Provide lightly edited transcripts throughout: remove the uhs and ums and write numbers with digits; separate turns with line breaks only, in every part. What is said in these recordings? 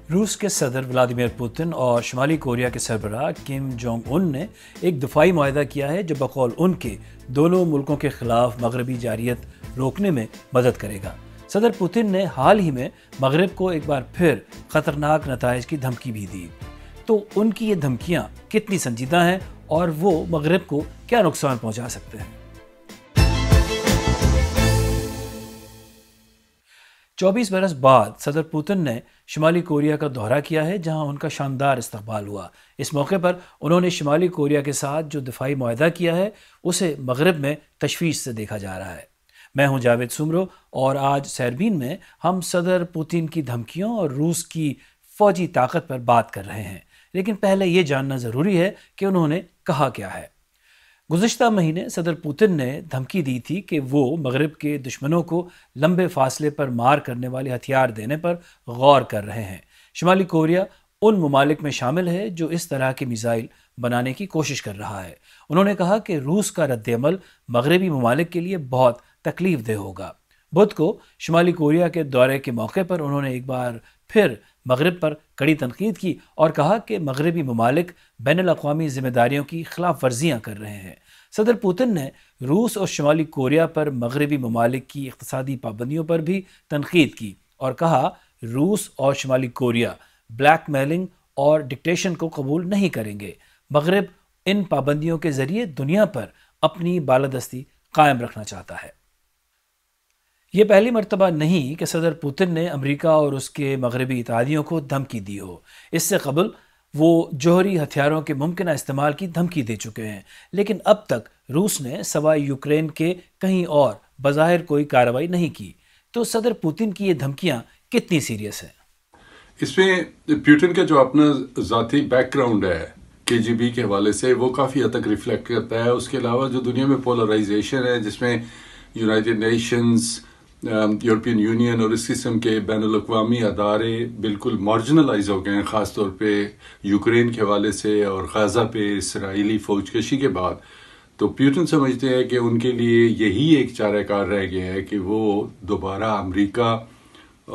روس کے صدر ولادیمیر پوتن اور شمالی کوریا کے سربراہ کم جونگ ان نے ایک دفاعی معاہدہ کیا ہے جو بقول ان کے دونوں ملکوں کے خلاف مغربی جارحیت روکنے میں مدد کرے گا۔ صدر پوتن نے حال ہی میں مغرب کو ایک بار پھر خطرناک نتائج کی دھمکی بھی دی۔ تو ان کی یہ دھمکیاں کتنی سنجیدہ ہیں اور وہ مغرب کو کیا نقصان پہنچا سکتے ہیں؟ 24 برس بعد صدر پوتن نے شمالی کوریا کا دورہ کیا ہے، جہاں ان کا شاندار استقبال ہوا۔ اس موقع پر انہوں نے شمالی کوریا کے ساتھ جو دفاعی معاہدہ کیا ہے اسے مغرب میں تشویش سے دیکھا جا رہا ہے۔ میں ہوں جاوید سمرو اور آج سیربین میں ہم صدر پوتن کی دھمکیوں اور روس کی فوجی طاقت پر بات کر رہے ہیں، لیکن پہلے یہ جاننا ضروری ہے کہ انہوں نے کہا کیا ہے۔ گزشتہ مہینے صدر پوتن نے دھمکی دی تھی کہ وہ مغرب کے دشمنوں کو لمبے فاصلے پر مار کرنے والے ہتھیار دینے پر غور کر رہے ہیں۔ شمالی کوریا ان ممالک میں شامل ہے جو اس طرح کے میزائل بنانے کی کوشش کر رہا ہے۔ انہوں نے کہا کہ روس کا رد عمل مغربی ممالک کے لیے بہت تکلیف دہ ہوگا۔ بدھ کو شمالی کوریا کے دورے کے موقع پر انہوں نے ایک بار پھر مغرب پر کڑی تنقید کی اور کہا کہ مغربی ممالک بین الاقوامی ذمہ داریوں کی خلاف ورزیاں کر رہے ہیں۔ صدر پوتن نے روس اور شمالی کوریا پر مغربی ممالک کی اقتصادی پابندیوں پر بھی تنقید کی اور کہا روس اور شمالی کوریا بلیک میلنگ اور ڈکٹیشن کو قبول نہیں کریں گے۔ مغرب ان پابندیوں کے ذریعے دنیا پر اپنی بالادستی قائم رکھنا چاہتا ہے۔ یہ پہلی مرتبہ نہیں کہ صدر پوتن نے امریکہ اور اس کے مغربی اتحادیوں کو دھمکی دی ہو۔ اس سے قبل وہ جوہری ہتھیاروں کے ممکنہ استعمال کی دھمکی دے چکے ہیں، لیکن اب تک روس نے سوائے یوکرین کے کہیں اور بظاہر کوئی کارروائی نہیں کی۔ تو صدر پوتن کی یہ دھمکیاں کتنی سیریس ہیں؟
اس میں پوتن کا جو اپنا ذاتی بیک گراؤنڈ ہے KGB کے حوالے سے وہ کافی حد تک ریفلیکٹ کرتا ہے۔ اس کے علاوہ جو دنیا میں پولرائزیشن ہے جس میں یونائٹڈ نیشنز، یورپین یونین اور اس قسم کے بین الاقوامی ادارے بالکل مارجنلائز ہو گئے ہیں، خاص طور پہ یوکرین کے حوالے سے اور غزہ پہ اسرائیلی فوج کشی کے بعد، تو پوتن سمجھتے ہیں کہ ان کے لیے یہی ایک چارہ کار رہ گیا ہے کہ وہ دوبارہ امریکہ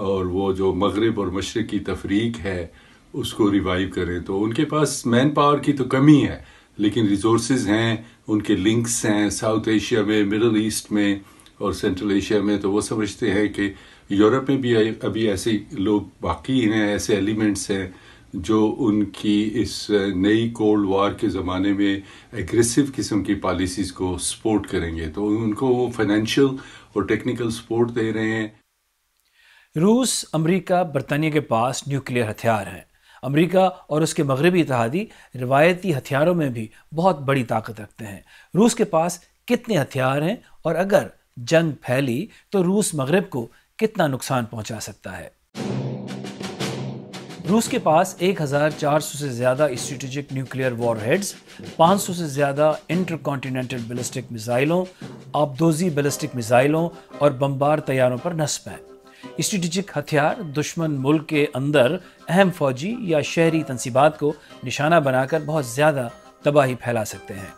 اور وہ جو مغرب اور مشرق کی تفریق ہے اس کو ریوائیو کریں۔ تو ان کے پاس مین پاور کی تو کمی ہے، لیکن ریسورسز ہیں، ان کے لنکس ہیں ساؤتھ ایشیا میں، مڈل ایسٹ میں اور سینٹرل ایشیا میں۔ تو وہ سمجھتے ہیں کہ یورپ میں بھی ابھی ایسے لوگ باقی ہیں، ایسے ایلیمنٹس ہیں جو ان کی اس نئی کولڈ وار کے زمانے میں ایگریسو قسم کی پالیسیز کو سپورٹ کریں گے۔ تو ان کو وہ فائنینشیل اور ٹیکنیکل سپورٹ دے رہے ہیں۔
روس، امریکہ، برطانیہ کے پاس نیوکلیئر ہتھیار ہیں۔ امریکہ اور اس کے مغربی اتحادی روایتی ہتھیاروں میں بھی بہت بڑی طاقت رکھتے ہیں۔ روس کے پاس کتنے ہتھیار ہیں اور اگر جنگ پھیلی تو روس مغرب کو کتنا نقصان پہنچا سکتا ہے؟ روس کے پاس 1400 سے زیادہ اسٹریٹجک نیوکلیئر وار ہیڈز، 500 سے زیادہ انٹر کانٹیننٹل بیلسٹک میزائلوں، آبدوزی بیلسٹک میزائلوں اور بمبار طیاروں پر نصب ہیں۔ اسٹریٹجک ہتھیار دشمن ملک کے اندر اہم فوجی یا شہری تنصیبات کو نشانہ بنا کر بہت زیادہ تباہی پھیلا سکتے ہیں۔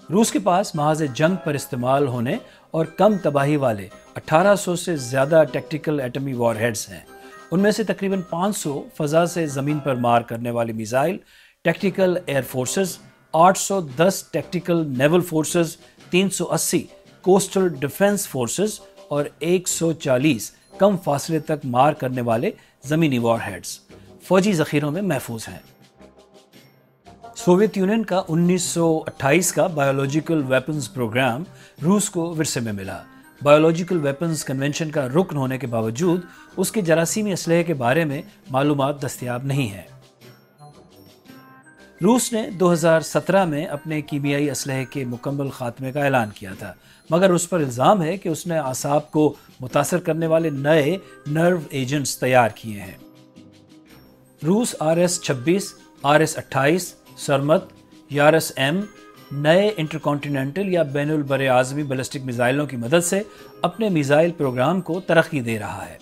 روس کے پاس محاذ جنگ پر استعمال ہونے اور کم تباہی والے 1800 سے زیادہ ٹیکٹیکل ایٹمی وار ہیڈز ہیں۔ ان میں سے تقریباً 500 فضا سے زمین پر مار کرنے والی missile, tactical air forces, 810 tactical naval forces, 380 coastal defence forces اور 140 کم فاصلے تک مار کرنے والے زمینی وار ہیڈز فوجی ذخیروں میں محفوظ ہیں۔ سوویت یونین کا 1928 کا بایولوجیکل ویپنز پروگرام روس کو ورثے میں ملا۔ بایولوجیکل ویپنز کنونشن کا رکن ہونے کے باوجود اس کے جراثیمی اسلحے کے بارے میں معلومات دستیاب نہیں ہیں۔ روس نے 2017 میں اپنے کیمیائی اسلحے کے مکمل خاتمے کا اعلان کیا تھا، مگر اس پر الزام ہے کہ اس نے اعصاب کو متاثر کرنے والے نئے نرو ایجنٹس تیار کیے ہیں۔ روس RS-26، RS-28، سرمت، یارس ایم نئے انٹرکانٹیننٹل یا بین البر اعظمی بیلسٹک میزائلوں کی مدد سے اپنے میزائل پروگرام کو ترقی دے رہا ہے۔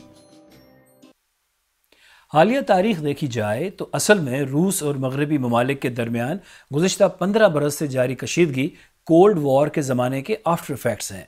حالیہ تاریخ دیکھی جائے تو اصل میں روس اور مغربی ممالک کے درمیان گزشتہ 15 برس سے جاری کشیدگی کولڈ وار کے زمانے کے آفٹر ایفیکٹس ہیں۔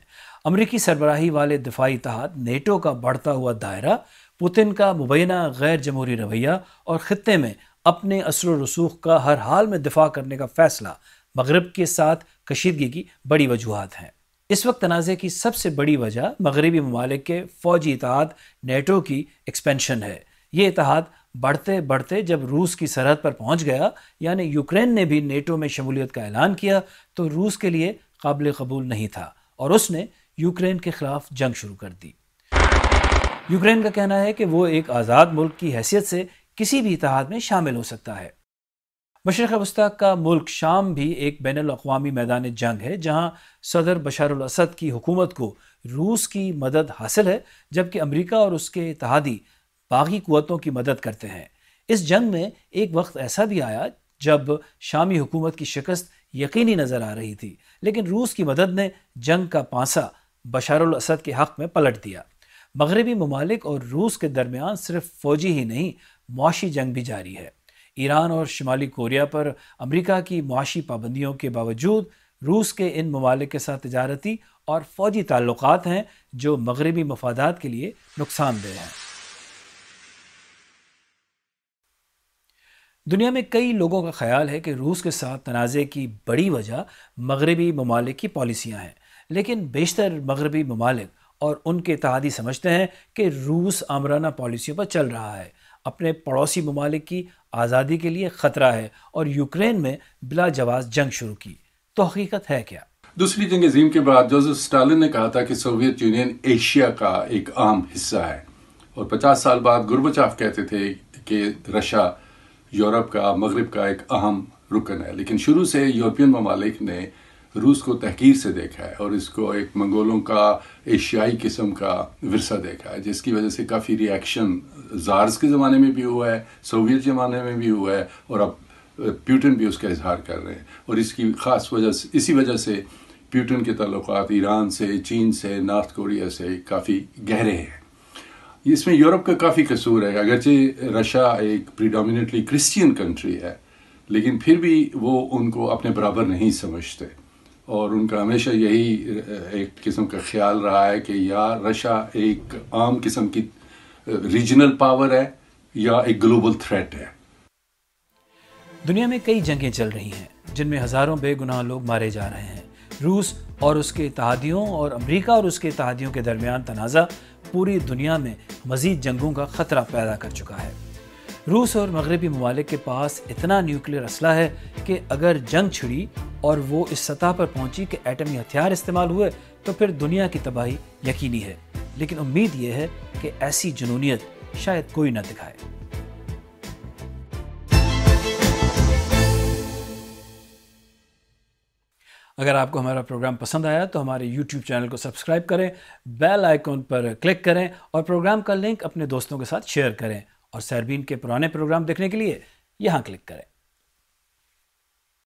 امریکی سربراہی والے دفاعی اتحاد نیٹو کا بڑھتا ہوا دائرہ، پوتن کا مبینہ غیر جمہوری رویہ اور خطے میں اپنے اثر و رسوخ کا ہر حال میں دفاع کرنے کا فیصلہ مغرب کے ساتھ کشیدگی کی بڑی وجوہات ہیں۔ اس وقت تنازع کی سب سے بڑی وجہ مغربی ممالک کے فوجی اتحاد نیٹو کی ایکسپینشن ہے۔ یہ اتحاد بڑھتے بڑھتے جب روس کی سرحد پر پہنچ گیا، یعنی یوکرین نے بھی نیٹو میں شمولیت کا اعلان کیا، تو روس کے لیے قابل قبول نہیں تھا اور اس نے یوکرین کے خلاف جنگ شروع کر دی۔ یوکرین کا کہنا ہے کہ وہ ایک آزاد ملک کی حیثیت سے کسی بھی اتحاد میں شامل ہو سکتا ہے۔ مشرق وسطیٰ کا ملک شام بھی ایک بین الاقوامی میدان جنگ ہے، جہاں صدر بشار الاسد کی حکومت کو روس کی مدد حاصل ہے، جبکہ امریکہ اور اس کے اتحادی باغی قوتوں کی مدد کرتے ہیں۔ اس جنگ میں ایک وقت ایسا بھی آیا جب شامی حکومت کی شکست یقینی نظر آ رہی تھی، لیکن روس کی مدد نے جنگ کا پانسا بشار الاسد کے حق میں پلٹ دیا۔ مغربی ممالک اور روس کے درمیان صرف فوجی ہی نہیں، معاشی جنگ بھی جاری ہے۔ ایران اور شمالی کوریا پر امریکہ کی معاشی پابندیوں کے باوجود روس کے ان ممالک کے ساتھ تجارتی اور فوجی تعلقات ہیں جو مغربی مفادات کے لیے نقصان دہ ہیں۔ دنیا میں کئی لوگوں کا خیال ہے کہ روس کے ساتھ تنازع کی بڑی وجہ مغربی ممالک کی پالیسیاں ہیں، لیکن بیشتر مغربی ممالک اور ان کے اتحادی سمجھتے ہیں کہ روس آمرانہ پالیسیوں پر چل رہا ہے، اپنے پڑوسی ممالک کی آزادی کے لیے خطرہ ہے اور یوکرین میں بلا جواز جنگ شروع کی۔ تو حقیقت ہے کیا؟
دوسری جنگ عظیم کے بعد جوزف اسٹالن نے کہا تھا کہ سوویت یونین ایشیا کا ایک اہم حصہ ہے، اور 50 سال بعد گورباچوف کہتے تھے کہ رشیا یورپ کا، مغرب کا ایک اہم رکن ہے۔ لیکن شروع سے یورپین ممالک نے روس کو تحقیر سے دیکھا ہے اور اس کو ایک منگولوں کا ایشیائی قسم کا ورثہ دیکھا ہے، جس کی وجہ سے کافی ری ایکشن زارز کے زمانے میں بھی ہوا ہے، سوویت زمانے میں بھی ہوا ہے، اور اب پیوٹن بھی اس کا اظہار کر رہے ہیں۔ اور اس کی خاص وجہ سے، اسی وجہ سے پیوٹن کے تعلقات ایران سے، چین سے، نارتھ کوریا سے کافی گہرے ہیں۔ اس میں یورپ کا کافی قصور ہے، اگرچہ رشیا ایک پریڈومیننٹلی کرسچین کنٹری ہے، لیکن پھر بھی وہ ان کو اپنے برابر نہیں سمجھتے، اور ان کا ہمیشہ یہی ایک قسم کا خیال رہا ہے کہ یا رشیا ایک عام قسم کی ریجنل پاور ہے یا ایک گلوبل تھریٹ ہے۔
دنیا میں کئی جنگیں چل رہی ہیں جن میں ہزاروں بے گناہ لوگ مارے جا رہے ہیں۔ روس اور اس کے اتحادیوں اور امریکہ اور اس کے اتحادیوں کے درمیان تنازع پوری دنیا میں مزید جنگوں کا خطرہ پیدا کر چکا ہے۔ روس اور مغربی ممالک کے پاس اتنا نیوکلیئر اسلحہ ہے کہ اگر جنگ چھڑی اور وہ اس سطح پر پہنچی کہ ایٹمی ہتھیار استعمال ہوئے تو پھر دنیا کی تباہی یقینی ہے، لیکن امید یہ ہے کہ ایسی جنونیت شاید کوئی نہ دکھائے۔ اگر آپ کو ہمارا پروگرام پسند آیا تو ہمارے یوٹیوب چینل کو سبسکرائب کریں، بیل آئیکن پر کلک کریں اور پروگرام کا لنک اپنے دوستوں کے ساتھ شیئر کریں، اور سیربین کے پرانے پروگرام دیکھنے کے لیے یہاں کلک کریں۔